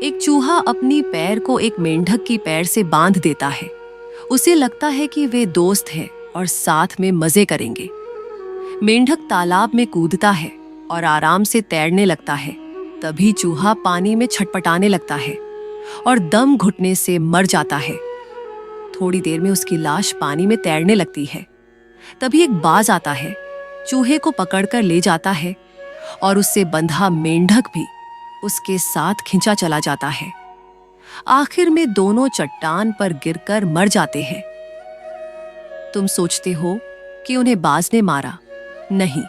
एक चूहा अपनी पैर को एक मेंढक की पैर से बांध देता है। उसे लगता है कि वे दोस्त हैं और साथ में मजे करेंगे। मेंढक तालाब में कूदता है और आराम से तैरने लगता है। तभी चूहा पानी में छटपटाने लगता है और दम घुटने से मर जाता है। थोड़ी देर में उसकी लाश पानी में तैरने लगती है। तभी एक बाज आता है, चूहे को पकड़कर ले जाता है और उससे बंधा मेंढक भी उसके साथ खिंचा चला जाता है। आखिर में दोनों चट्टान पर गिरकर मर जाते हैं। तुम सोचते हो कि उन्हें बाज ने मारा। नहीं,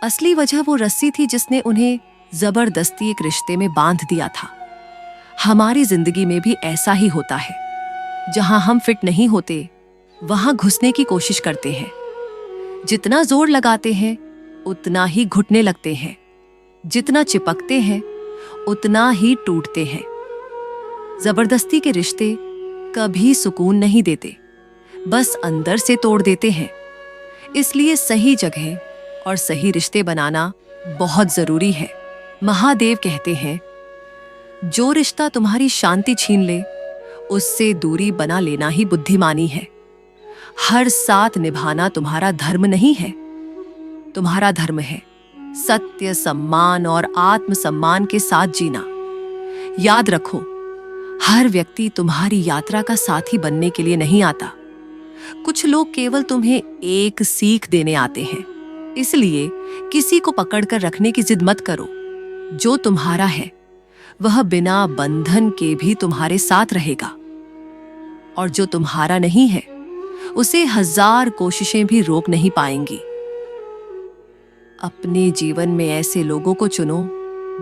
असली वजह वो रस्सी थी जिसने उन्हें जबरदस्ती एक रिश्ते में बांध दिया था। हमारी जिंदगी में भी ऐसा ही होता है। जहां हम फिट नहीं होते वहां घुसने की कोशिश करते हैं। जितना जोर लगाते हैं उतना ही घुटने लगते हैं। जितना चिपकते हैं उतना ही टूटते हैं। जबरदस्ती के रिश्ते कभी सुकून नहीं देते, बस अंदर से तोड़ देते हैं। इसलिए सही जगह और सही रिश्ते बनाना बहुत जरूरी है। महादेव कहते हैं, जो रिश्ता तुम्हारी शांति छीन ले उससे दूरी बना लेना ही बुद्धिमानी है। हर साथ निभाना तुम्हारा धर्म नहीं है। तुम्हारा धर्म है सत्य, सम्मान और आत्मसम्मान के साथ जीना। याद रखो, हर व्यक्ति तुम्हारी यात्रा का साथी बनने के लिए नहीं आता। कुछ लोग केवल तुम्हें एक सीख देने आते हैं। इसलिए किसी को पकड़कर रखने की जिद मत करो। जो तुम्हारा है वह बिना बंधन के भी तुम्हारे साथ रहेगा, और जो तुम्हारा नहीं है उसे 1000 कोशिशें भी रोक नहीं पाएंगी। अपने जीवन में ऐसे लोगों को चुनो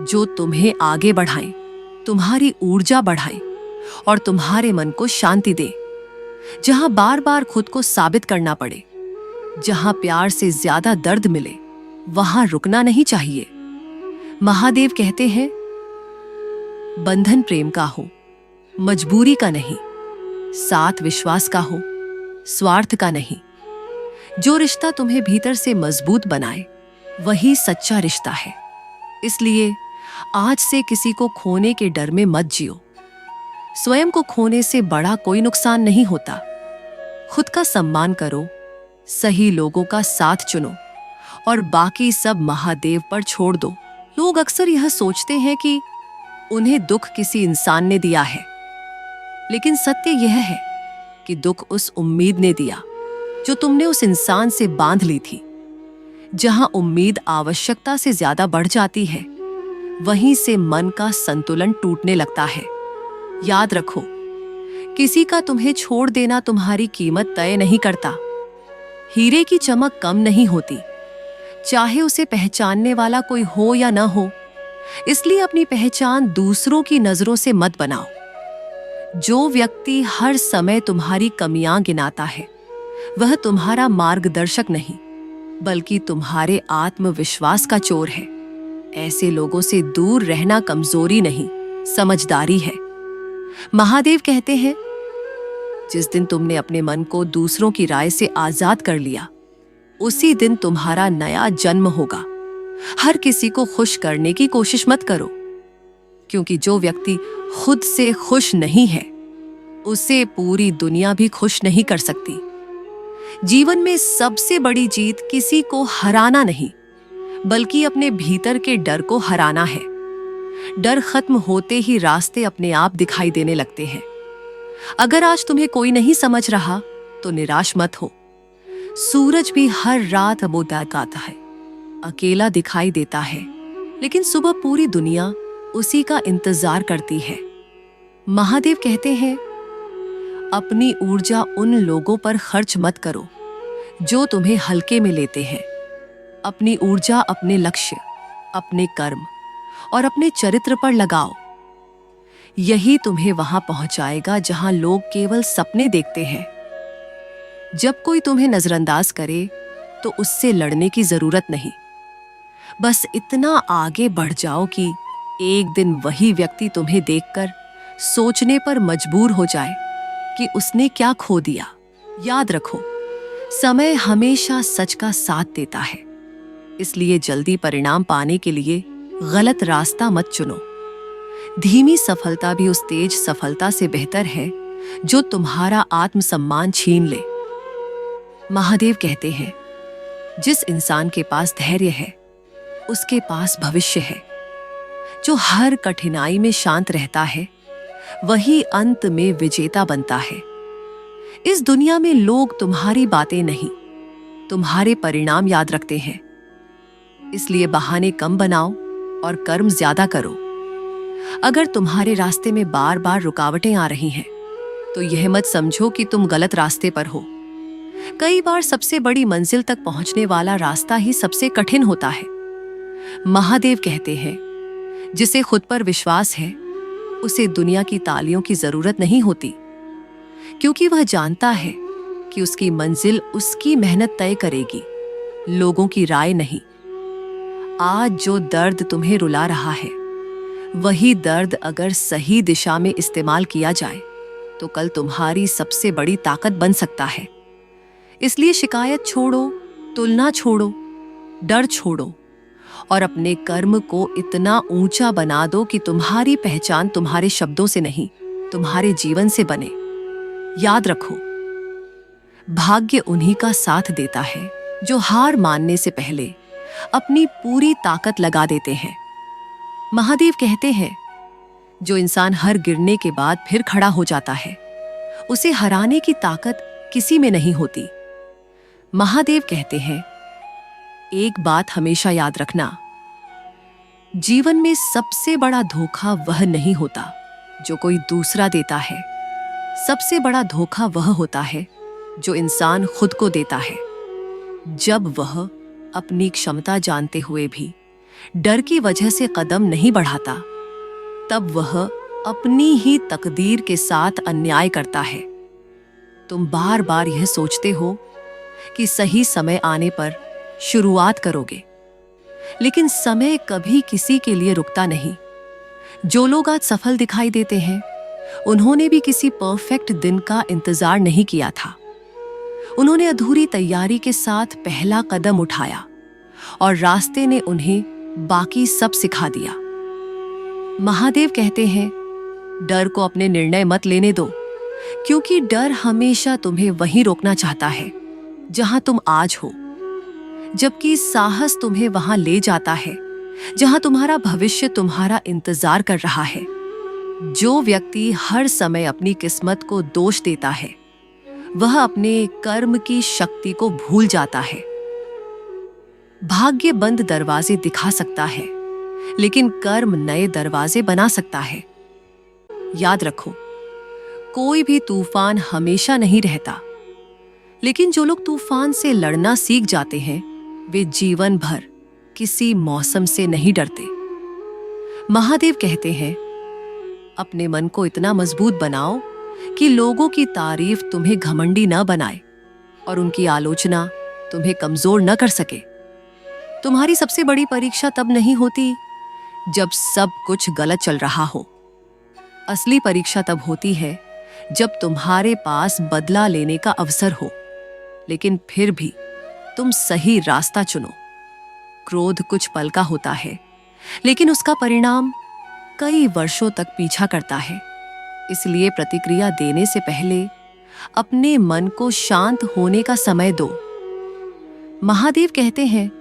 जो तुम्हें आगे बढ़ाएं, तुम्हारी ऊर्जा बढ़ाएं और तुम्हारे मन को शांति दे। जहां बार बार खुद को साबित करना पड़े, जहां प्यार से ज्यादा दर्द मिले, वहां रुकना नहीं चाहिए। महादेव कहते हैं, बंधन प्रेम का हो, मजबूरी का नहीं। साथ विश्वास का हो, स्वार्थ का नहीं। जो रिश्ता तुम्हें भीतर से मजबूत बनाए वही सच्चा रिश्ता है। इसलिए आज से किसी को खोने के डर में मत जियो। स्वयं को खोने से बड़ा कोई नुकसान नहीं होता। खुद का सम्मान करो, सही लोगों का साथ चुनो और बाकी सब महादेव पर छोड़ दो। लोग अक्सर यह सोचते हैं कि उन्हें दुख किसी इंसान ने दिया है, लेकिन सत्य यह है कि दुख उस उम्मीद ने दिया जो तुमने उस इंसान से बांध ली थी। जहां उम्मीद आवश्यकता से ज्यादा बढ़ जाती है, वहीं से मन का संतुलन टूटने लगता है। याद रखो, किसी का तुम्हें छोड़ देना तुम्हारी कीमत तय नहीं करता। हीरे की चमक कम नहीं होती, चाहे उसे पहचानने वाला कोई हो या न हो। इसलिए अपनी पहचान दूसरों की नजरों से मत बनाओ। जो व्यक्ति हर समय तुम्हारी कमियां गिनाता है, वह तुम्हारा मार्गदर्शक नहीं, बल्कि तुम्हारे आत्मविश्वास का चोर है। ऐसे लोगों से दूर रहना कमजोरी नहीं, समझदारी है। महादेव कहते हैं, जिस दिन तुमने अपने मन को दूसरों की राय से आजाद कर लिया, उसी दिन तुम्हारा नया जन्म होगा। हर किसी को खुश करने की कोशिश मत करो, क्योंकि जो व्यक्ति खुद से खुश नहीं है, उसे पूरी दुनिया भी खुश नहीं कर सकती। जीवन में सबसे बड़ी जीत किसी को हराना नहीं, बल्कि अपने भीतर के डर को हराना है। डर खत्म होते ही रास्ते अपने आप दिखाई देने लगते हैं। अगर आज तुम्हें कोई नहीं समझ रहा तो निराश मत हो। सूरज भी हर रात बोताकाता है, अकेला दिखाई देता है, लेकिन सुबह पूरी दुनिया उसी का इंतजार करती है। महादेव कहते हैं, अपनी ऊर्जा उन लोगों पर खर्च मत करो जो तुम्हें हल्के में लेते हैं। अपनी ऊर्जा अपने लक्ष्य, अपने कर्म और अपने चरित्र पर लगाओ। यही तुम्हें वहां पहुंचाएगा जहां लोग केवल सपने देखते हैं। जब कोई तुम्हें नजरअंदाज करे तो उससे लड़ने की जरूरत नहीं। बस इतना आगे बढ़ जाओ कि एक दिन वही व्यक्ति तुम्हें देखकर सोचने पर मजबूर हो जाए कि उसने क्या खो दिया। याद रखो, समय हमेशा सच का साथ देता है। इसलिए जल्दी परिणाम पाने के लिए गलत रास्ता मत चुनो। धीमी सफलता भी उस तेज सफलता से बेहतर है जो तुम्हारा आत्मसम्मान छीन ले। महादेव कहते हैं, जिस इंसान के पास धैर्य है उसके पास भविष्य है। जो हर कठिनाई में शांत रहता है वही अंत में विजेता बनता है। इस दुनिया में लोग तुम्हारी बातें नहीं, तुम्हारे परिणाम याद रखते हैं। इसलिए बहाने कम बनाओ और कर्म ज्यादा करो। अगर तुम्हारे रास्ते में बार बार रुकावटें आ रही हैं, तो यह मत समझो कि तुम गलत रास्ते पर हो। कई बार सबसे बड़ी मंजिल तक पहुंचने वाला रास्ता ही सबसे कठिन होता है। महादेव कहते हैं, जिसे खुद पर विश्वास है उसे दुनिया की तालियों की जरूरत नहीं होती, क्योंकि वह जानता है कि उसकी मंजिल उसकी मेहनत तय करेगी, लोगों की राय नहीं। आज जो दर्द तुम्हें रुला रहा है, वही दर्द अगर सही दिशा में इस्तेमाल किया जाए तो कल तुम्हारी सबसे बड़ी ताकत बन सकता है। इसलिए शिकायत छोड़ो, तुलना छोड़ो, डर छोड़ो और अपने कर्म को इतना ऊंचा बना दो कि तुम्हारी पहचान तुम्हारे शब्दों से नहीं, तुम्हारे जीवन से बने। याद रखो, भाग्य उन्हीं का साथ देता है जो हार मानने से पहले अपनी पूरी ताकत लगा देते हैं। महादेव कहते हैं, जो इंसान हर गिरने के बाद फिर खड़ा हो जाता है, उसे हराने की ताकत किसी में नहीं होती। महादेव कहते हैं, एक बात हमेशा याद रखना, जीवन में सबसे बड़ा धोखा वह नहीं होता जो कोई दूसरा देता है। सबसे बड़ा धोखा वह होता है जो इंसान खुद को देता है। जब वह अपनी क्षमता जानते हुए भी डर की वजह से कदम नहीं बढ़ाता, तब वह अपनी ही तकदीर के साथ अन्याय करता है। तुम बार बार यह सोचते हो कि सही समय आने पर शुरुआत करोगे, लेकिन समय कभी किसी के लिए रुकता नहीं। जो लोग आज सफल दिखाई देते हैं, उन्होंने भी किसी परफेक्ट दिन का इंतजार नहीं किया था। उन्होंने अधूरी तैयारी के साथ पहला कदम उठाया और रास्ते ने उन्हें बाकी सब सिखा दिया। महादेव कहते हैं, डर को अपने निर्णय मत लेने दो, क्योंकि डर हमेशा तुम्हें वहीं रोकना चाहता है जहां तुम आज हो, जबकि साहस तुम्हें वहां ले जाता है जहां तुम्हारा भविष्य तुम्हारा इंतजार कर रहा है। जो व्यक्ति हर समय अपनी किस्मत को दोष देता है, वह अपने कर्म की शक्ति को भूल जाता है। भाग्य बंद दरवाजे दिखा सकता है, लेकिन कर्म नए दरवाजे बना सकता है। याद रखो, कोई भी तूफान हमेशा नहीं रहता, लेकिन जो लोग तूफान से लड़ना सीख जाते हैं, वे जीवन भर किसी मौसम से नहीं डरते। महादेव कहते हैं, अपने मन को इतना मजबूत बनाओ कि लोगों की तारीफ तुम्हें घमंडी न बनाए और उनकी आलोचना तुम्हें कमजोर न कर सके। तुम्हारी सबसे बड़ी परीक्षा तब नहीं होती जब सब कुछ गलत चल रहा हो। असली परीक्षा तब होती है जब तुम्हारे पास बदला लेने का अवसर हो, लेकिन फिर भी तुम सही रास्ता चुनो। क्रोध कुछ पल का होता है, लेकिन उसका परिणाम कई वर्षों तक पीछा करता है। इसलिए प्रतिक्रिया देने से पहले अपने मन को शांत होने का समय दो। महादेव कहते हैं,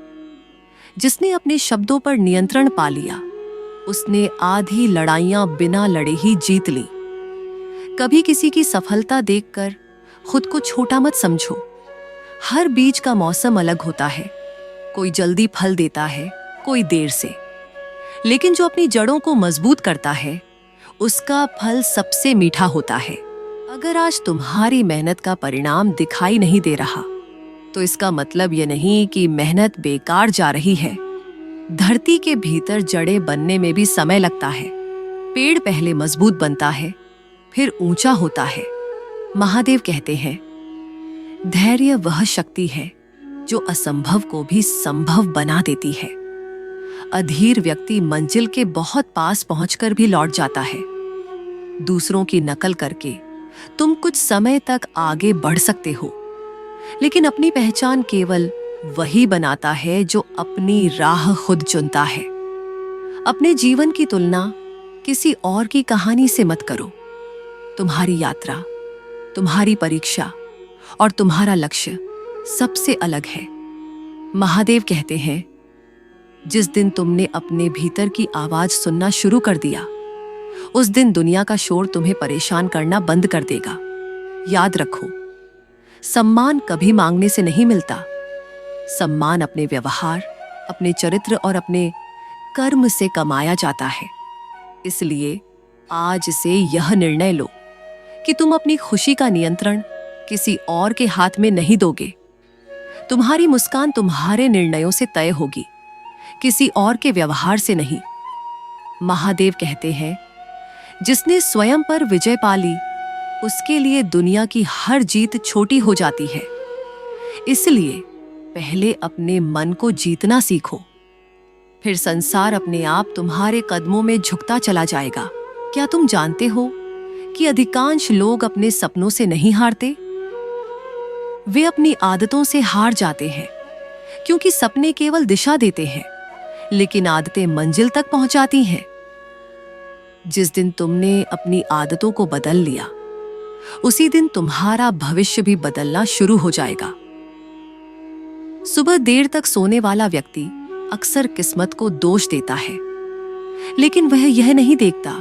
जिसने अपने शब्दों पर नियंत्रण पा लिया, उसने आधी लड़ाइयां बिना लड़े ही जीत ली। कभी किसी की सफलता देखकर खुद को छोटा मत समझो। हर बीज का मौसम अलग होता है, कोई जल्दी फल देता है, कोई देर से, लेकिन जो अपनी जड़ों को मजबूत करता है, उसका फल सबसे मीठा होता है। अगर आज तुम्हारी मेहनत का परिणाम दिखाई नहीं दे रहा, तो इसका मतलब यह नहीं कि मेहनत बेकार जा रही है। धरती के भीतर जड़ें बनने में भी समय लगता है। पेड़ पहले मजबूत बनता है, फिर ऊंचा होता है। महादेव कहते हैं, धैर्य वह शक्ति है जो असंभव को भी संभव बना देती है। अधीर व्यक्ति मंजिल के बहुत पास पहुंचकर भी लौट जाता है। दूसरों की नकल करके तुम कुछ समय तक आगे बढ़ सकते हो, लेकिन अपनी पहचान केवल वही बनाता है जो अपनी राह खुद चुनता है। अपने जीवन की तुलना किसी और की कहानी से मत करो। तुम्हारी यात्रा, तुम्हारी परीक्षा और तुम्हारा लक्ष्य सबसे अलग है। महादेव कहते हैं, जिस दिन तुमने अपने भीतर की आवाज सुनना शुरू कर दिया, उस दिन दुनिया का शोर तुम्हें परेशान करना बंद कर देगा। याद रखो, सम्मान कभी मांगने से नहीं मिलता। सम्मान अपने व्यवहार, अपने चरित्र और अपने कर्म से कमाया जाता है। इसलिए आज से यह निर्णय लो कि तुम अपनी खुशी का नियंत्रण किसी और के हाथ में नहीं दोगे। तुम्हारी मुस्कान तुम्हारे निर्णयों से तय होगी, किसी और के व्यवहार से नहीं। महादेव कहते हैं, जिसने स्वयं पर विजय पा ली, उसके लिए दुनिया की हर जीत छोटी हो जाती है। इसलिए पहले अपने मन को जीतना सीखो, फिर संसार अपने आप तुम्हारे कदमों में झुकता चला जाएगा। क्या तुम जानते हो कि अधिकांश लोग अपने सपनों से नहीं हारते? वे अपनी आदतों से हार जाते हैं, क्योंकि सपने केवल दिशा देते हैं, लेकिन आदतें मंजिल तक पहुंचाती हैं। जिस दिन तुमने अपनी आदतों को बदल लिया, उसी दिन तुम्हारा भविष्य भी बदलना शुरू हो जाएगा। सुबह देर तक सोने वाला व्यक्ति अक्सर किस्मत को दोष देता है, लेकिन वह यह नहीं देखता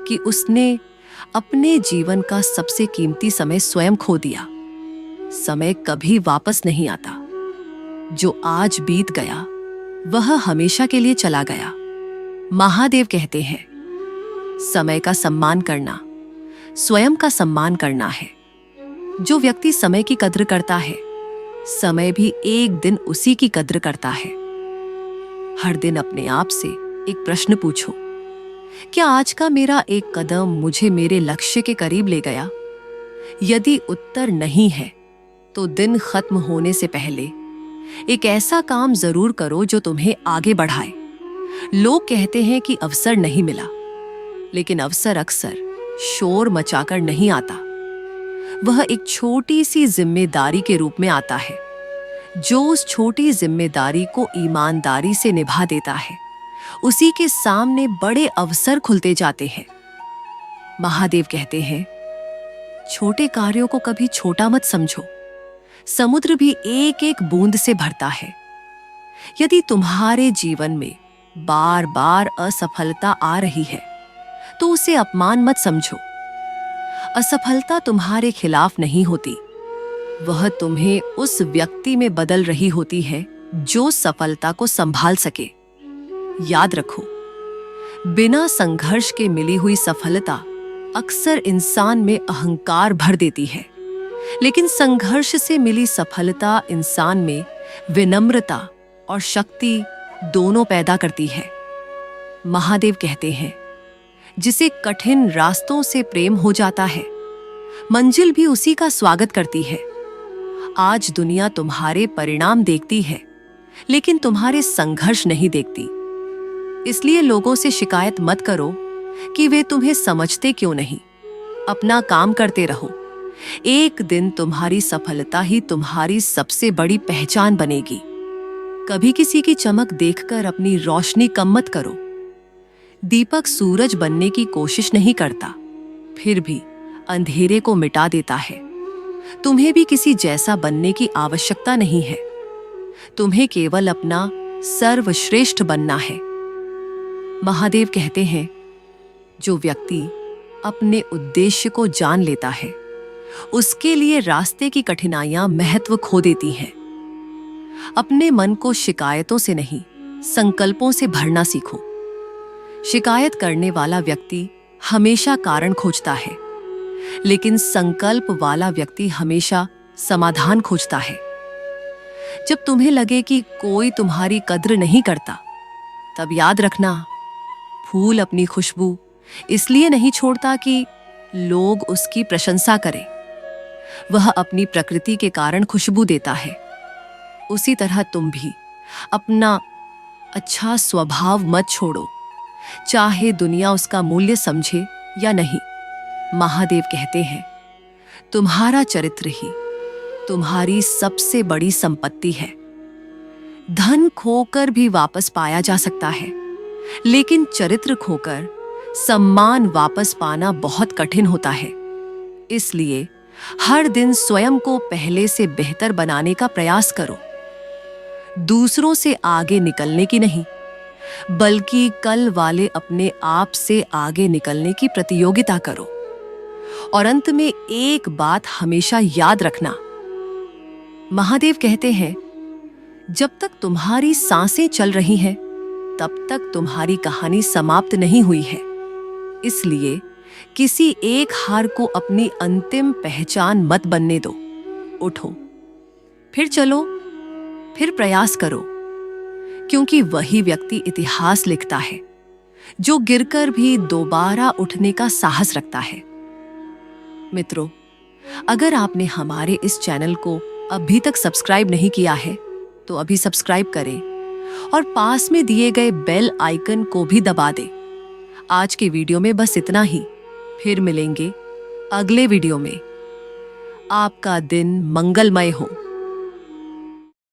कि उसने अपने जीवन का सबसे कीमती समय स्वयं खो दिया। समय कभी वापस नहीं आता। जो आज बीत गया, वह हमेशा के लिए चला गया। महादेव कहते हैं, समय का सम्मान करना स्वयं का सम्मान करना है। जो व्यक्ति समय की कद्र करता है, समय भी एक दिन उसी की कद्र करता है। हर दिन अपने आप से एक प्रश्न पूछो, क्या आज का मेरा एक कदम मुझे मेरे लक्ष्य के करीब ले गया? यदि उत्तर नहीं है, तो दिन खत्म होने से पहले एक ऐसा काम जरूर करो जो तुम्हें आगे बढ़ाए। लोग कहते हैं कि अवसर नहीं मिला, लेकिन अवसर अक्सर शोर मचाकर नहीं आता। वह एक छोटी सी जिम्मेदारी के रूप में आता है। जो उस छोटी जिम्मेदारी को ईमानदारी से निभा देता है, उसी के सामने बड़े अवसर खुलते जाते हैं। महादेव कहते हैं, छोटे कार्यों को कभी छोटा मत समझो। समुद्र भी एक एक बूंद से भरता है। यदि तुम्हारे जीवन में बार बार असफलता आ रही है, तो उसे अपमान मत समझो। असफलता तुम्हारे खिलाफ नहीं होती, वह तुम्हें उस व्यक्ति में बदल रही होती है जो सफलता को संभाल सके। याद रखो, बिना संघर्ष के मिली हुई सफलता अक्सर इंसान में अहंकार भर देती है, लेकिन संघर्ष से मिली सफलता इंसान में विनम्रता और शक्ति दोनों पैदा करती है। महादेव कहते हैं, जिसे कठिन रास्तों से प्रेम हो जाता है, मंजिल भी उसी का स्वागत करती है। आज दुनिया तुम्हारे परिणाम देखती है, लेकिन तुम्हारे संघर्ष नहीं देखती। इसलिए लोगों से शिकायत मत करो कि वे तुम्हें समझते क्यों नहीं। अपना काम करते रहो। एक दिन तुम्हारी सफलता ही तुम्हारी सबसे बड़ी पहचान बनेगी। कभी किसी की चमक देखकर अपनी रोशनी कम मत करो। दीपक सूरज बनने की कोशिश नहीं करता, फिर भी अंधेरे को मिटा देता है। तुम्हें भी किसी जैसा बनने की आवश्यकता नहीं है। तुम्हें केवल अपना सर्वश्रेष्ठ बनना है। महादेव कहते हैं, जो व्यक्ति अपने उद्देश्य को जान लेता है, उसके लिए रास्ते की कठिनाइयां महत्व खो देती हैं। अपने मन को शिकायतों से नहीं, संकल्पों से भरना सीखो। शिकायत करने वाला व्यक्ति हमेशा कारण खोजता है, लेकिन संकल्प वाला व्यक्ति हमेशा समाधान खोजता है। जब तुम्हें लगे कि कोई तुम्हारी कद्र नहीं करता, तब याद रखना, फूल अपनी खुशबू इसलिए नहीं छोड़ता कि लोग उसकी प्रशंसा करें। वह अपनी प्रकृति के कारण खुशबू देता है। उसी तरह तुम भी अपना अच्छा स्वभाव मत छोड़ो, चाहे दुनिया उसका मूल्य समझे या नहीं। महादेव कहते हैं, तुम्हारा चरित्र ही तुम्हारी सबसे बड़ी संपत्ति है। धन खोकर भी वापस पाया जा सकता है, लेकिन चरित्र खोकर सम्मान वापस पाना बहुत कठिन होता है। इसलिए हर दिन स्वयं को पहले से बेहतर बनाने का प्रयास करो। दूसरों से आगे निकलने की नहीं, बल्कि कल वाले अपने आप से आगे निकलने की प्रतियोगिता करो। और अंत में एक बात हमेशा याद रखना, महादेव कहते हैं, जब तक तुम्हारी सांसें चल रही हैं, तब तक तुम्हारी कहानी समाप्त नहीं हुई है। इसलिए किसी एक हार को अपनी अंतिम पहचान मत बनने दो। उठो, फिर चलो, फिर प्रयास करो, क्योंकि वही व्यक्ति इतिहास लिखता है जो गिरकर भी दोबारा उठने का साहस रखता है। मित्रों, अगर आपने हमारे इस चैनल को अभी तक सब्सक्राइब नहीं किया है तो अभी सब्सक्राइब करें और पास में दिए गए बेल आइकन को भी दबा दें। आज के वीडियो में बस इतना ही। फिर मिलेंगे अगले वीडियो में। आपका दिन मंगलमय हो।